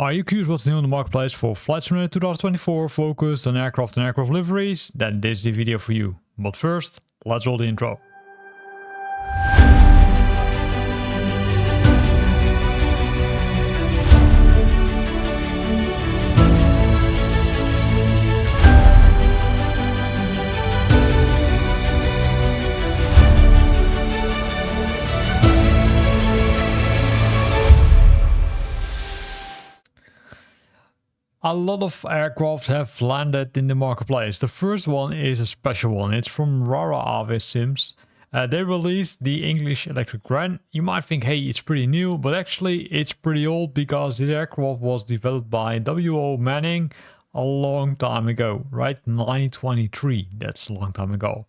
Are you curious what's new on the marketplace for Flight Simulator 2024 focused on aircraft and aircraft liveries? Then this is the video for you. But first, let's roll the intro. A lot of aircraft have landed in the marketplace. The first one is a special one. It's from Rara-Avis Sims. They released the English Electric Wren. You might think, hey, it's pretty new, but actually it's pretty old because this aircraft was developed by W.O. Manning a long time ago, right? 1923, that's a long time ago.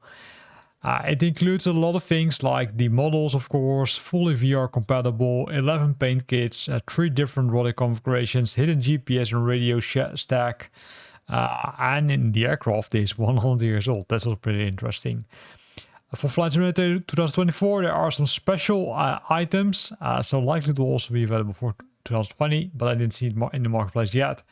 It includes a lot of things like the models, of course, fully VR compatible, 11 paint kits, 3 different rudder configurations, hidden GPS and radio stack, and in the aircraft is 100 years old. That's also pretty interesting. For Flight Simulator 2024, there are some special items, so likely to also be available for 2020, but I didn't see it in the marketplace yet.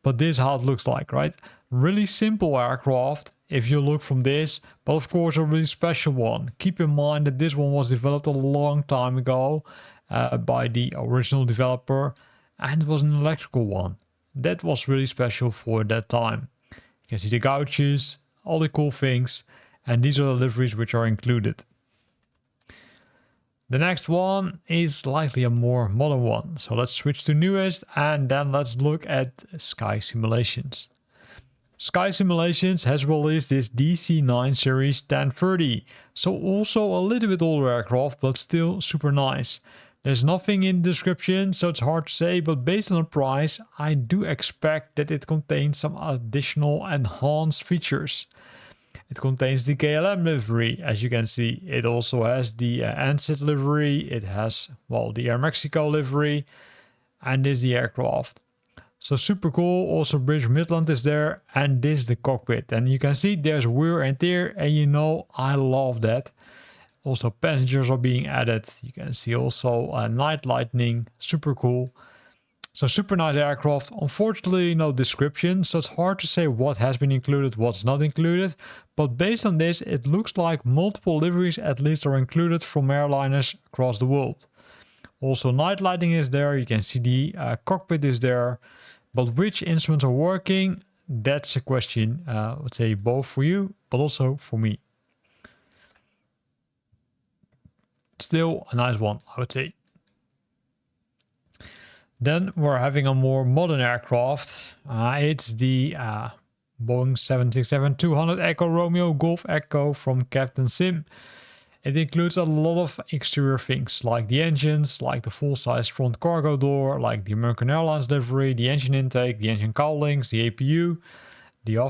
But this is how it looks like, right? Really simple aircraft if you look from this, but of course a really special one. Keep in mind that this one was developed a long time ago by the original developer, and it was an electrical one. That was really special for that time. You can see the gouges, all the cool things, and these are the liveries which are included. The next one is likely a more modern one. So let's switch to newest and then let's look at SkySimulations. SkySimulations has released this DC-9 series 1030. So also a little bit older aircraft, but still super nice. There's nothing in the description, so it's hard to say, but based on the price, I do expect that it contains some additional enhanced features. It contains the KLM livery, as you can see. It also has the ANSYT livery. It has, well, the Air Mexico livery. And this is the aircraft. So super cool. Also British Midland is there. And this is the cockpit. And you can see there's wear and tear. And you know, I love that. Also passengers are being added. You can see also night lightning. Super cool. So super nice aircraft. Unfortunately, no description, so it's hard to say what has been included, what's not included. But based on this, it looks like multiple liveries at least are included from airliners across the world. Also night lighting is there. You can see the cockpit is there. But which instruments are working? That's a question, I would say both for you, but also for me. Still a nice one, I would say. Then we're having a more modern aircraft. It's the Boeing 767-200 Echo Romeo Golf Echo from Captain Sim. It includes a lot of exterior things like the engines, like the full-size front cargo door, like the American Airlines livery, the engine intake, the engine cowlings, the APU, the the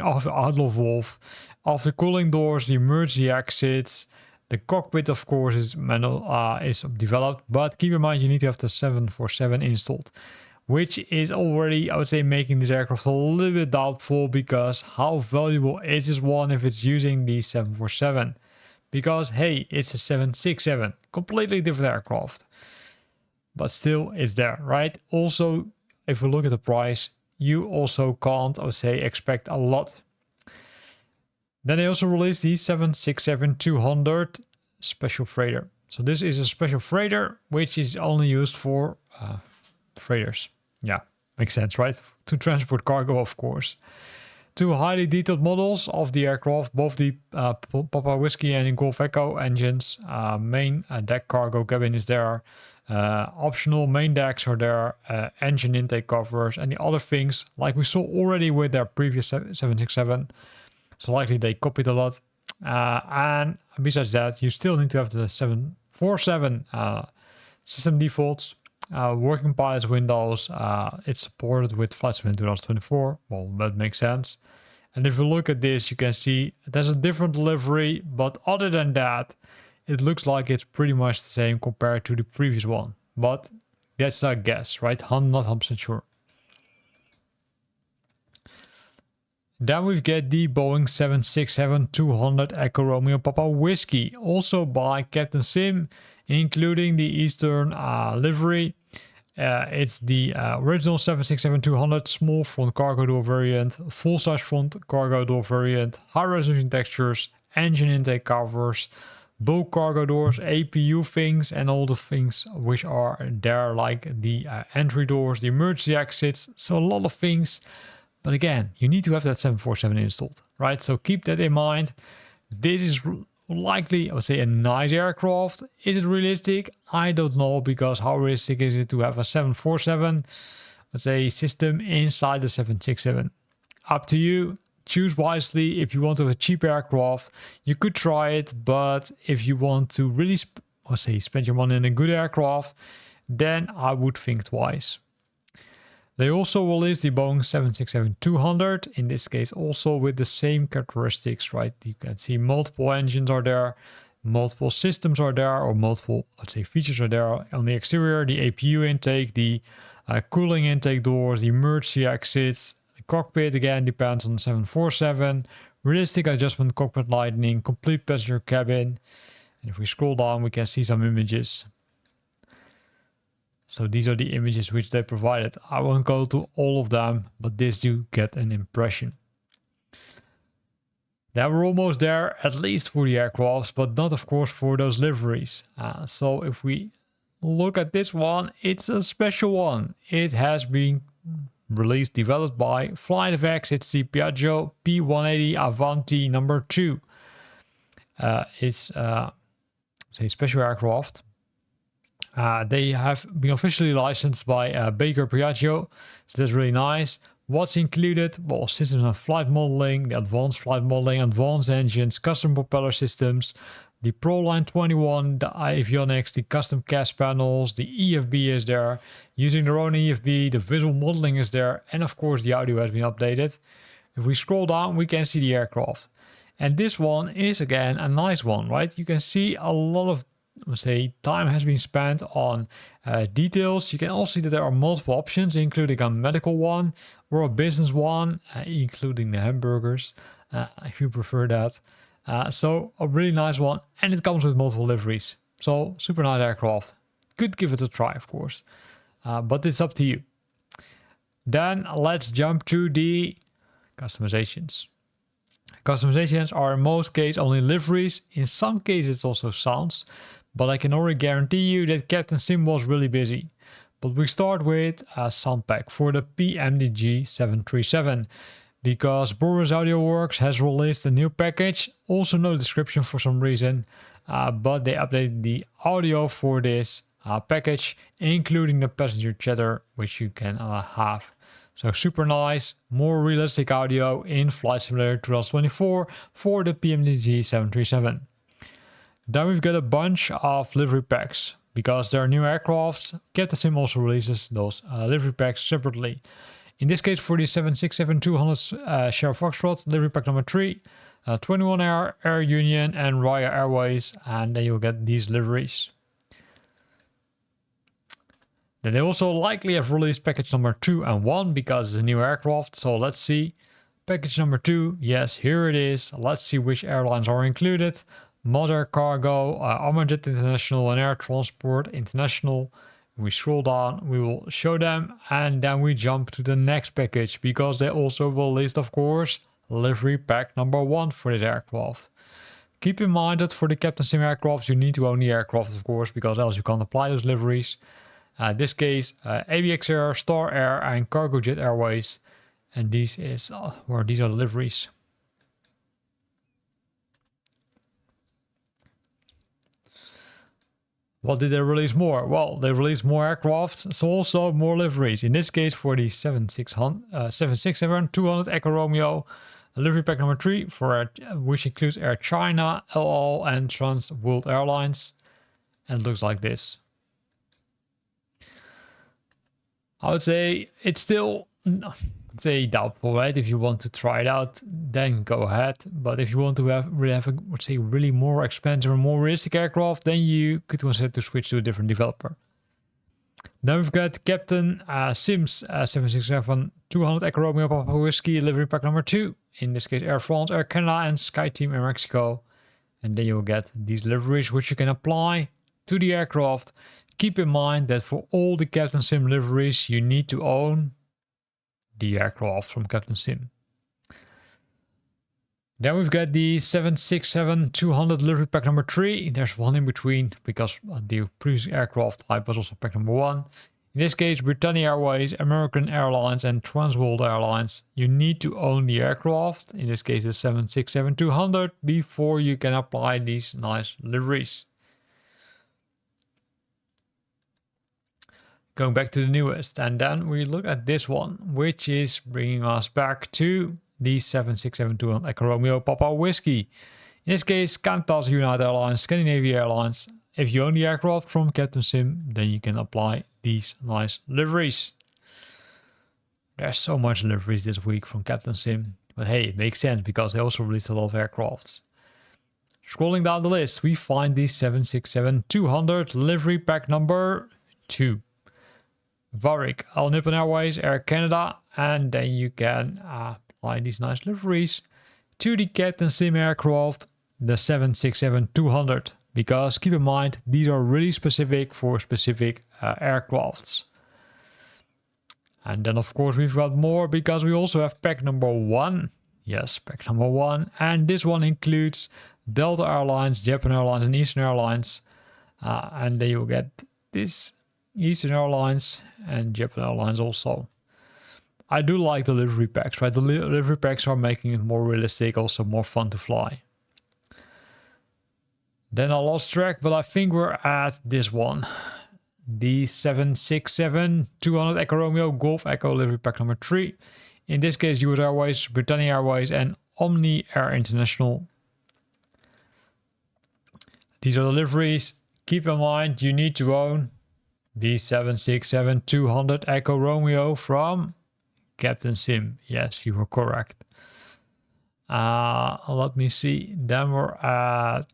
outlaw valve, after cooling doors, the emergency exits. The cockpit, of course, is developed, but keep in mind you need to have the 747 installed, which is already, I would say, making this aircraft a little bit doubtful, because how valuable is this one if it's using the 747? Because, hey, it's a 767, completely different aircraft. But still, it's there, right? Also, if we look at the price, you also can't, I would say, expect a lot. Then they also released the 767-200 special freighter. So this is a special freighter, which is only used for freighters. Yeah, makes sense, right? To transport cargo, of course. 2 highly detailed models of the aircraft, both the Papa Whiskey and Golf Echo engines. Main deck cargo cabin is there. Optional main decks are there. Engine intake covers and the other things, like we saw already with their previous 767. So likely they copied a lot. And besides that, you still need to have the 747 system defaults, working pilots windows. It's supported with Flight Simulator 2024. Well, that makes sense. And if you look at this, you can see there's a different livery. But other than that, it looks like it's pretty much the same compared to the previous one. But that's a guess, right? Not 100% sure. Then we get the Boeing 767-200 Echo Romeo Papa Whiskey, also by Captain Sim. including the Eastern livery. It's the original 767-200 small front cargo door variant, full-size front cargo door variant, high-resolution textures, engine intake covers, bulk cargo doors, APU things, and all the things which are there, like the entry doors, the emergency exits. So a lot of things. But again, you need to have that 747 installed, right? So keep that in mind. This is likely, I would say, a nice aircraft. Is it realistic? I don't know, because how realistic is it to have a 747, let's say, system inside the 767? Up to you. Choose wisely. If you want to have a cheap aircraft, you could try it, but if you want to really spend your money on a good aircraft, then I would think twice. They also released the Boeing 767-200, in this case also with the same characteristics, right? You can see multiple engines are there, multiple systems are there, or multiple, let's say, features are there on the exterior, the APU intake, the cooling intake doors, the emergency exits, the cockpit, again, depends on the 747, realistic adjustment cockpit lighting, complete passenger cabin. And if we scroll down, we can see some images. So these are the images which they provided. I won't go to all of them, but this you get an impression. Then we're almost there, at least for the aircrafts, but not of course for those liveries. So if we look at this one, it's a special one. It has been released, developed by FlightFX. It's the Piaggio P180 Avanti number 2. It's a special aircraft. They have been officially licensed by Baker Piaggio, so that's really nice. What's included? Well, systems and flight modeling, the advanced flight modeling, advanced engines, custom propeller systems, the ProLine 21, the avionics, the custom CAS panels, the EFB is there, using their own EFB, the visual modeling is there, and of course the audio has been updated. If we scroll down, we can see the aircraft. And this one is again a nice one, right? You can see a lot of, let's say, time has been spent on details. You can also see that there are multiple options, including a medical one or a business one, including the hamburgers, if you prefer that. So a really nice one, and it comes with multiple liveries. So super nice aircraft. Could give it a try, of course, but it's up to you. Then let's jump to the customizations. Customizations are in most cases only liveries. In some cases it's also sounds, but I can already guarantee you that Captain Sim was really busy. But we start with a sound pack for the PMDG 737, because Boris Audio Works has released a new package, also no description for some reason, but they updated the audio for this package, including the passenger chatter, which you can have. So super nice, more realistic audio in Flight Simulator 2024 for the PMDG 737. Then we've got a bunch of livery packs. Because there are new aircrafts, Captain Sim also releases those livery packs separately. In this case, for the 767-200 Sierra Foxtrot, livery pack number 3, 21 Air, Air Union, and Raya Airways, and then you'll get these liveries. Then they also likely have released package number 2 and 1 because it's a new aircraft. So let's see. Package number 2, yes, here it is. Let's see which airlines are included. Mother Cargo, Armajet International, and Air Transport International. We scroll down, we will show them, and then we jump to the next package because they also released, of course, livery pack number 1 for this aircraft. Keep in mind that for the Captain Sim aircrafts, you need to own the aircraft, of course, because else you can't apply those liveries. In this case, ABX Air, Star Air, and Cargo Jet Airways, and these are the liveries. What did they release more? Well, they released more aircraft, so also more liveries. In this case, for the 767-200 Echo Romeo, livery pack number 3, for which includes Air China, El Al, and Trans World Airlines. And it looks like this. I would say it's still doubtful, right? If you want to try it out, then go ahead. But if you want to have a, let's say, really more expensive or more realistic aircraft, then you could consider to switch to a different developer. Then we've got Captain Sim's 767-200 Echo Romeo Papa Whiskey livery pack number 2. In this case, Air France, Air Canada, and SkyTeam Air Mexico. And then you'll get these liveries, which you can apply to the aircraft. Keep in mind that for all the Captain Sim liveries, you need to own the aircraft from Captain Sim. Then we've got the 767-200 livery pack number 3. There's one in between because the previous aircraft type was also pack number 1. In this case, Britannia Airways, American Airlines and Transworld Airlines. You need to own the aircraft, in this case the 767-200, before you can apply these nice liveries. Going back to the newest, and then we look at this one, which is bringing us back to the 767-200 Echo Romeo Papa Whiskey. In this case, Qantas, United Airlines, Scandinavian Airlines. If you own the aircraft from Captain Sim, then you can apply these nice liveries. There's so much liveries this week from Captain Sim, but hey, it makes sense because they also released a lot of aircrafts. Scrolling down the list, we find the 767-200 livery pack number 2. Varik, All Nippon Airways, Air Canada, and then you can apply these nice liveries to the Captain Sim aircraft, the 767-200. Because keep in mind, these are really specific for specific aircrafts. And then of course we've got more because we also have pack number 1. Yes, pack number 1. And this one includes Delta Airlines, Japan Airlines and Eastern Airlines. And then you'll get this Eastern Airlines and Japan Airlines also. I do like the livery packs, right? The livery packs are making it more realistic, also more fun to fly. Then I lost track, but I think we're at this one. The 767-200 Echo Romeo Golf Echo livery pack number 3. In this case, US Airways, Britannia Airways and Omni Air International. These are the liveries. Keep in mind, you need to own the 767-200 Echo Romeo from Captain Sim. Yes, you were correct. Let me see. Then we're at...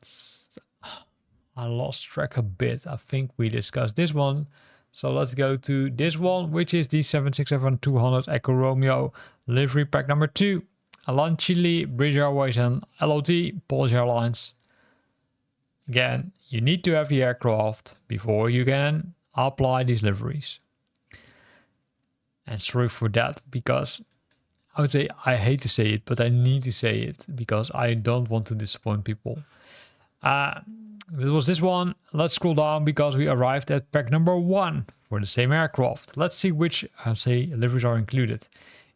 I lost track a bit. I think we discussed this one. So let's go to this one, which is the 767-200 Echo Romeo livery pack number 2. Alan Chile, British Airways and LOT, Polish Airlines. Again, you need to have the aircraft before you can apply these liveries. And sorry for that, because I would say I hate to say it, but I need to say it because I don't want to disappoint people. This was this one. Let's scroll down because we arrived at pack number 1 for the same aircraft. Let's see which liveries are included.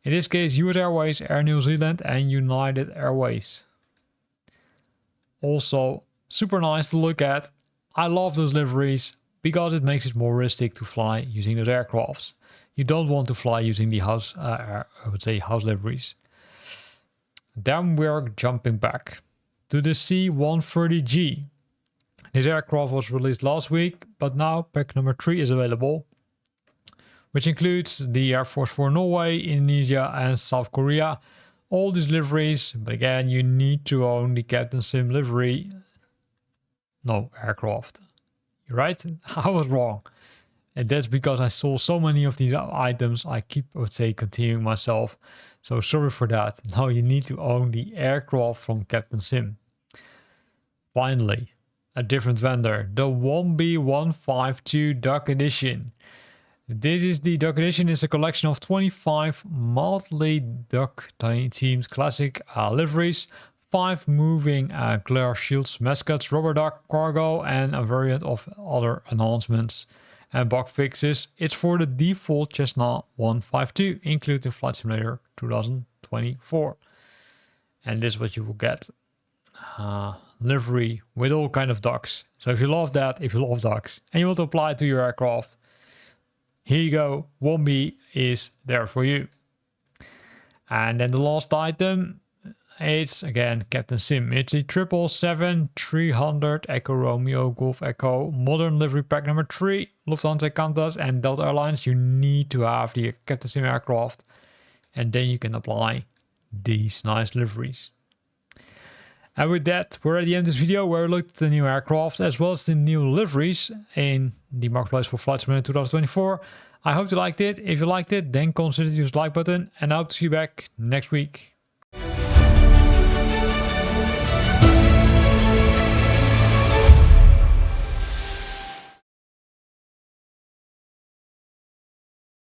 In this case, US Airways, Air New Zealand and United Airways. Also, super nice to look at. I love those liveries because it makes it more realistic to fly using those aircrafts. You don't want to fly using the house liveries. Then we're jumping back to the C-130G. This aircraft was released last week, but now pack number 3 is available, which includes the Air Force for Norway, Indonesia and South Korea. All these liveries, but again, you need to own the Captain Sim livery. No, aircraft. You're right? I was wrong. And that's because I saw so many of these items, I keep, continuing myself. So sorry for that. Now you need to own the aircraft from Captain Sim. Finally, a different vendor, the 1B152 Duck Edition. This is the Duck Edition. It's a collection of 25 mildly Duck themed classic liveries, 5 moving glare shields, mascots, rubber duck, cargo, and a variant of other enhancements and bug fixes. It's for the default Cessna 152, including Flight Simulator 2024. And this is what you will get. Livery with all kind of ducks. So if you love that, if you love ducks, and you want to apply it to your aircraft, here you go. 1B is there for you. And then the last item, it's again Captain Sim. It's a 777-300 Echo Romeo Golf Echo modern livery pack number 3. Lufthansa, Qantas and Delta Airlines. You need to have the Captain Sim aircraft, and then you can apply these nice liveries. And with that, we're at the end of this video where we looked at the new aircraft as well as the new liveries in the marketplace for Flight Simulator 2024. I hope you liked it. If you liked it, then consider to use the like button, and I hope to see you back next week.